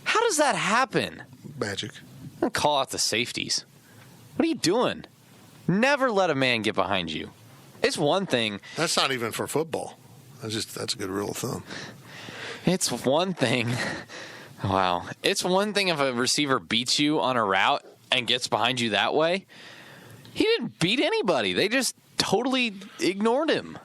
How does that happen? Magic. Don't call out the safeties. What are you doing? Never let a man get behind you. It's one thing. That's not even for football. That's a good rule of thumb. It's one thing. Wow. It's one thing if a receiver beats you on a route and gets behind you that way. He didn't beat anybody. They just totally ignored him.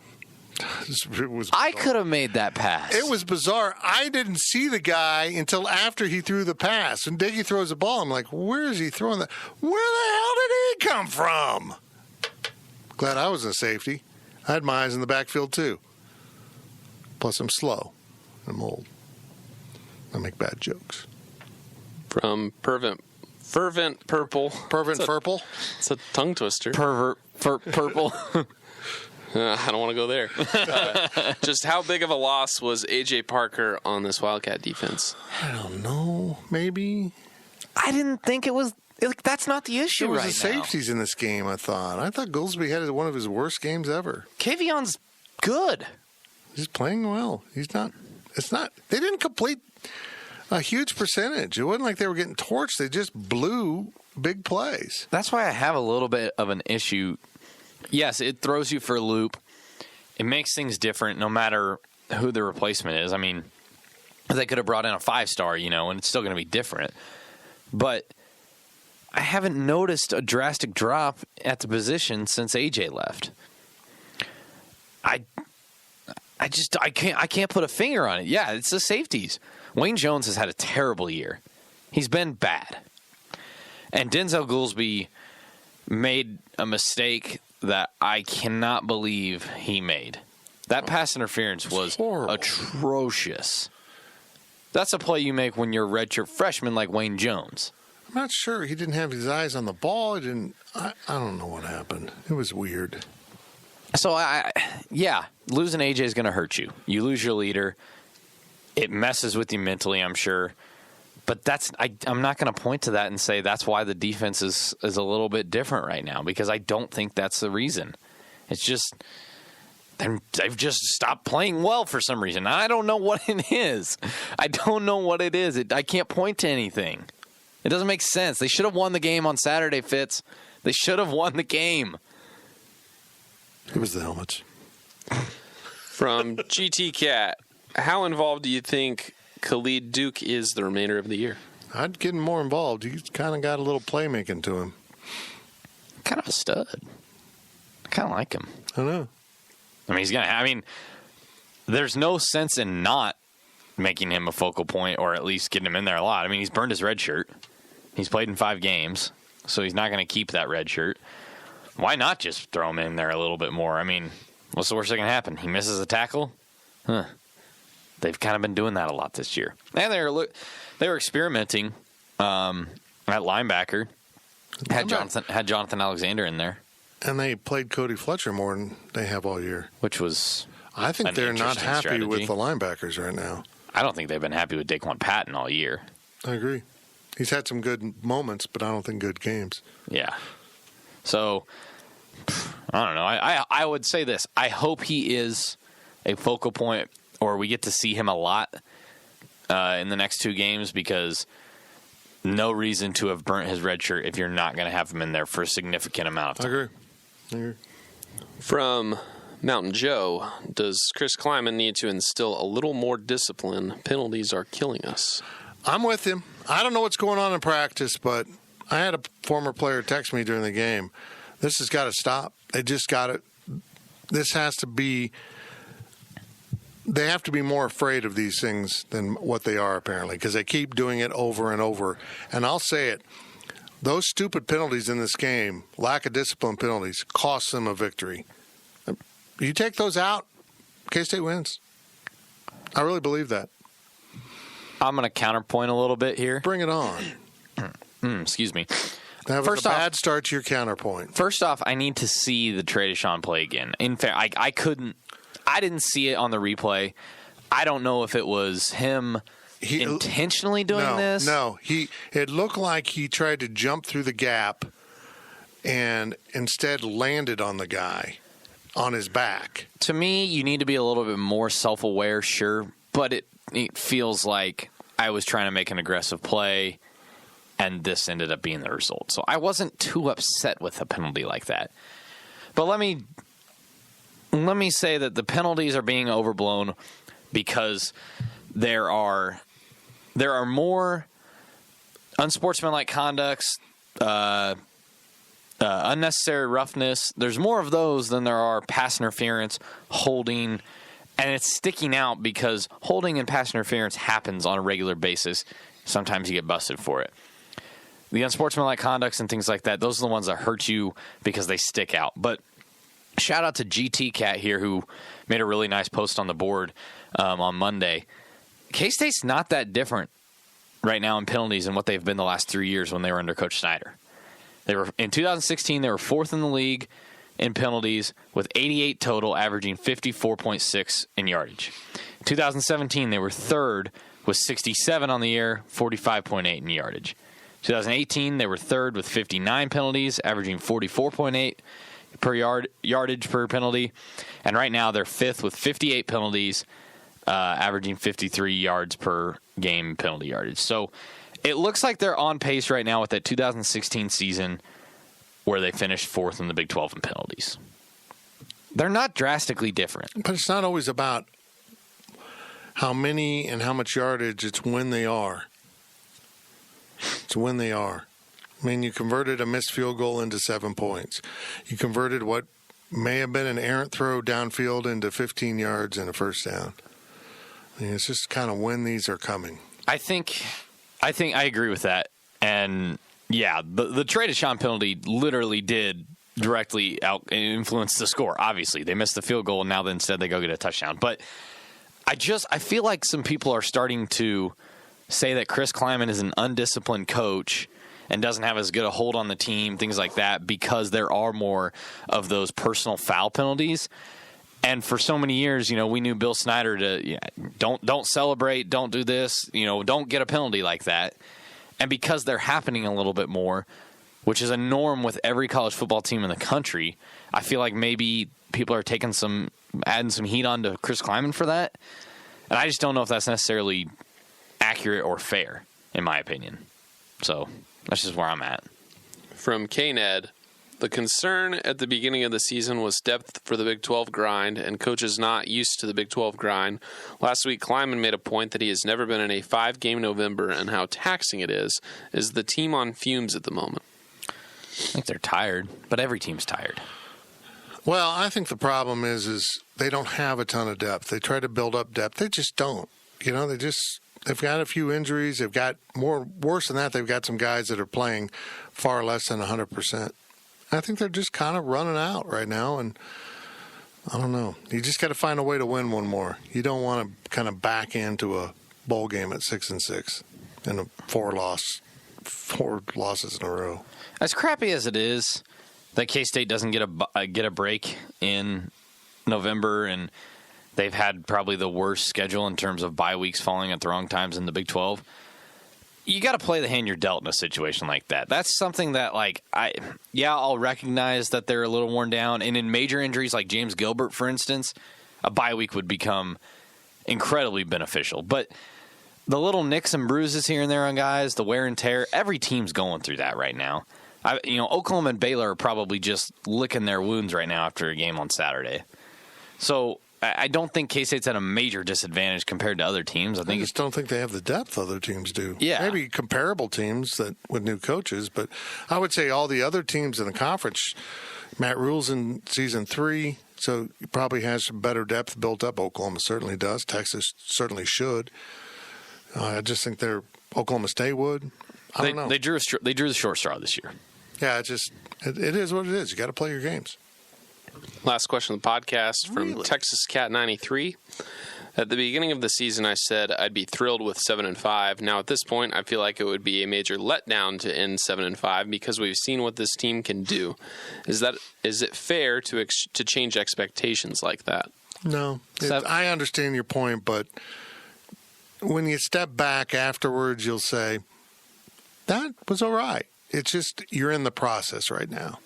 I could have made that pass. It was bizarre. I didn't see the guy until after he threw the pass. And Diggy throws the ball. I'm like, where is he throwing that? Where the hell did he come from? Glad I was a safety. I had my eyes in the backfield, too. Plus, I'm slow. I'm old. I make bad jokes. From Fervent Purple. Fervent Purple? It's a tongue twister. Purple. I don't want to go there. Just how big of a loss was A.J. Parker on this Wildcat defense? I don't know. Maybe. I didn't think it was. That's not the issue There was right a safeties in this game, I thought. I thought Goolsby had one of his worst games ever. Kavion's good. He's playing well. He's not. It's not. They didn't complete a huge percentage. It wasn't like they were getting torched. They just blew big plays. That's why I have a little bit of an issue. Yes, it throws you for a loop. It makes things different no matter who the replacement is. I mean, they could have brought in a 5-star, and it's still going to be different. But I haven't noticed a drastic drop at the position since AJ left. I can't put a finger on it. Yeah, it's the safeties. Wayne Jones has had a terrible year. He's been bad. And Denzel Goolsby made a mistake that I cannot believe he made. That pass interference was atrocious. That's a play you make when you're a redshirt freshman like Wayne Jones. I'm not sure. He didn't have his eyes on the ball. I don't know what happened. It was weird. So, losing AJ is going to hurt you. You lose your leader. It messes with you mentally, I'm sure. But I'm not going to point to that and say that's why the defense is a little bit different right now, because I don't think that's the reason. It's just they've just stopped playing well for some reason. I don't know what it is. I can't point to anything. It doesn't make sense. They should have won the game on Saturday, Fitz. They should have won the game. It was the helmets. From GT Cat, how involved do you think Khalid Duke is the remainder of the year? I'd get him more involved. He's kind of got a little playmaking to him. Kind of a stud. I kind of like him. I know. I mean, there's no sense in not making him a focal point or at least getting him in there a lot. I mean, he's burned his red shirt. He's played in 5 games, so he's not going to keep that red shirt. Why not just throw him in there a little bit more? I mean, what's the worst that can happen? He misses a tackle? They've kind of been doing that a lot this year. And they were experimenting at linebacker. Had Jonathan Alexander in there. And they played Cody Fletcher more than they have all year. Which was I think they're not happy strategy. with the linebackers right now. I don't think they've been happy with Daquan Patton all year. I agree. He's had some good moments, but I don't think good games. Yeah. So, I don't know. I would say this. I hope he is a focal point, or we get to see him a lot in the next 2 games, because no reason to have burnt his red shirt if you're not going to have him in there for a significant amount of time. I agree. From Mountain Joe, does Chris Kleiman need to instill a little more discipline? Penalties are killing us. I'm with him. I don't know what's going on in practice, but I had a former player text me during the game. This has got to stop. They just got to. This has to be. They have to be more afraid of these things than what they are, apparently, because they keep doing it over and over. And I'll say it. Those stupid penalties in this game, lack of discipline penalties, cost them a victory. You take those out, K-State wins. I really believe that. I'm going to counterpoint a little bit here. Bring it on. Excuse me. That was a bad start to your counterpoint. First off, I need to see the Tre'Davion play again. In fact, I didn't see it on the replay. I don't know if it was him intentionally doing this. No, it looked like he tried to jump through the gap and instead landed on the guy on his back. To me, you need to be a little bit more self-aware, sure, but it feels like I was trying to make an aggressive play, and this ended up being the result. So I wasn't too upset with a penalty like that. But let me say that the penalties are being overblown because there are more unsportsmanlike conducts, unnecessary roughness. There's more of those than there are pass interference, holding, and it's sticking out because holding and pass interference happens on a regular basis. Sometimes you get busted for it. The unsportsmanlike conducts and things like that, those are the ones that hurt you because they stick out. But shout out to GT Cat here, who made a really nice post on the board on Monday. K-State's not that different right now in penalties than what they've been the last 3 years when they were under Coach Snyder. In 2016, they were fourth in the league in penalties with 88 total, averaging 54.6 in yardage. In 2017, they were third with 67 on the year, 45.8 in yardage. 2018, they were third with 59 penalties, averaging 44.8 per yardage per penalty. And right now, they're fifth with 58 penalties, averaging 53 yards per game penalty yardage. So it looks like they're on pace right now with that 2016 season where they finished fourth in the Big 12 in penalties. They're not drastically different. But it's not always about how many and how much yardage. It's when they are. It's when they are. I mean, you converted a missed field goal into 7 points. You converted what may have been an errant throw downfield into 15 yards and a first down. I mean, it's just kind of when these are coming. I think I agree with that. And yeah, the trade of Sean penalty literally did directly influence the score. Obviously, they missed the field goal, and now instead they go get a touchdown. But I feel like some people are starting to say that Chris Kleiman is an undisciplined coach and doesn't have as good a hold on the team, things like that, because there are more of those personal foul penalties. And for so many years, we knew Bill Snyder to don't celebrate, don't do this, don't get a penalty like that. And because they're happening a little bit more, which is a norm with every college football team in the country, I feel like maybe people are adding some heat on to Chris Kleiman for that. And I just don't know if that's necessarily accurate or fair, in my opinion. So that's just where I'm at. From K-Ned, the concern at the beginning of the season was depth for the Big 12 grind, and coaches not used to the Big 12 grind. Last week, Kleiman made a point that he has never been in a 5-game November and how taxing it is. Is the team on fumes at the moment? I think they're tired, but every team's tired. Well, I think the problem is they don't have a ton of depth. They try to build up depth. They just don't. They've got a few injuries. They've got worse than that. They've got some guys that are playing far less than 100%. I think they're just kind of running out right now, and I don't know. You just got to find a way to win one more. You don't want to kind of back into a bowl game at 6-6 and 4 losses in a row. As crappy as it is that K-State doesn't get a break in November, and they've had probably the worst schedule in terms of bye weeks falling at the wrong times in the Big 12. You got to play the hand you're dealt in a situation like that. That's something that, I'll recognize that they're a little worn down. And in major injuries like James Gilbert, for instance, a bye week would become incredibly beneficial. But the little nicks and bruises here and there on guys, the wear and tear, every team's going through that right now. Oklahoma and Baylor are probably just licking their wounds right now after a game on Saturday. So I don't think K-State's at a major disadvantage compared to other teams. I just don't think they have the depth other teams do. Yeah. Maybe comparable teams that with new coaches, but I would say all the other teams in the conference, Matt Rule's in season 3, so he probably has some better depth built up. Oklahoma certainly does. Texas certainly should. I just think Oklahoma State would. I don't know. They drew the short straw this year. Yeah, it is what it is. You got to play your games. Last question of the podcast from Texas Cat 93. At the beginning of the season, I said I'd be thrilled with 7-5. Now, at this point, I feel like it would be a major letdown to end 7-5 because we've seen what this team can do. Is it fair to change expectations like that? No, I understand your point, but when you step back afterwards, you'll say that was all right. It's just you're in the process right now.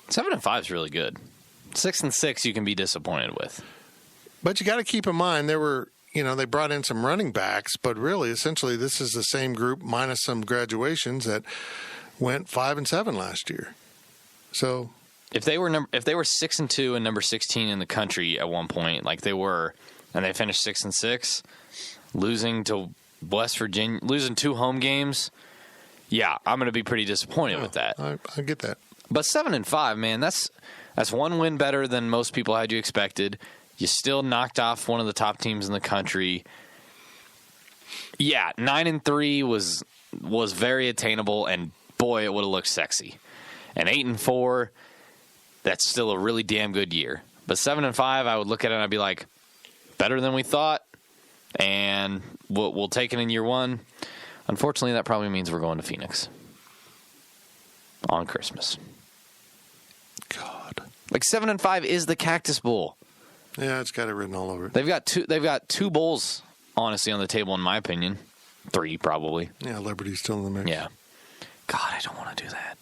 7-5 is really good. 6-6 you can be disappointed with. But you got to keep in mind they brought in some running backs, but really, essentially, this is the same group minus some graduations that went 5-7 last year. So if they were 6-2 and number 16 in the country at one point, like they were, and they finished 6-6, losing to West Virginia, losing 2 home games, yeah, I'm going to be pretty disappointed with that. I get that. But 7-5, man, that's one win better than most people had you expected. You still knocked off one of the top teams in the country. Yeah, 9-3 was very attainable, and boy, it would have looked sexy. And 8-4, that's still a really damn good year. But 7-5, I would look at it and I'd be like, better than we thought. And we'll take it in year one. Unfortunately, that probably means we're going to Phoenix on Christmas. God. Like 7-5 is the Cactus Bowl. Yeah, it's got it written all over it. They've got two bowls, honestly, on the table, in my opinion. 3, probably. Yeah, Liberty's still in the mix. Yeah. God, I don't want to do that.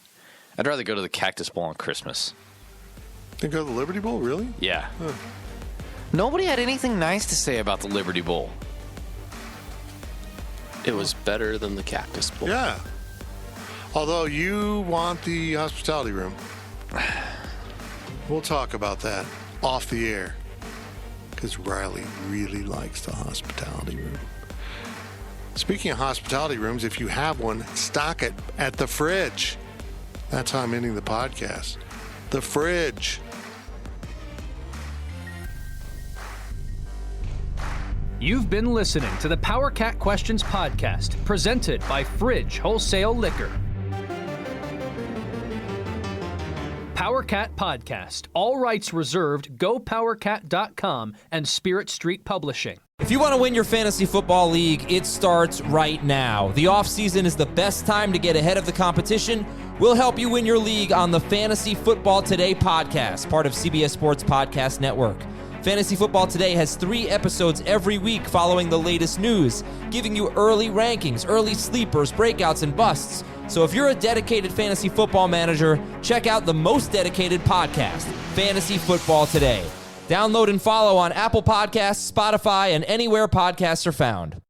I'd rather go to the Cactus Bowl on Christmas. Think go to the Liberty Bowl, really? Yeah. Huh. Nobody had anything nice to say about the Liberty Bowl. It was better than the Cactus Bowl. Yeah. Although you want the hospitality room. We'll talk about that off the air. Because Riley really likes the hospitality room. Speaking of hospitality rooms, if you have one, stock it at the fridge. That's how I'm ending the podcast. The fridge. You've been listening to the Power Cat Questions podcast, presented by Fridge Wholesale Liquor. Power Cat Podcast. All rights reserved. GoPowerCat.com and Spirit Street Publishing. If you want to win your fantasy football league, it starts right now. The offseason is the best time to get ahead of the competition. We'll help you win your league on the Fantasy Football Today podcast, part of CBS Sports Podcast Network. Fantasy Football Today has 3 episodes every week following the latest news, giving you early rankings, early sleepers, breakouts, and busts. So if you're a dedicated fantasy football manager, check out the most dedicated podcast, Fantasy Football Today. Download and follow on Apple Podcasts, Spotify, and anywhere podcasts are found.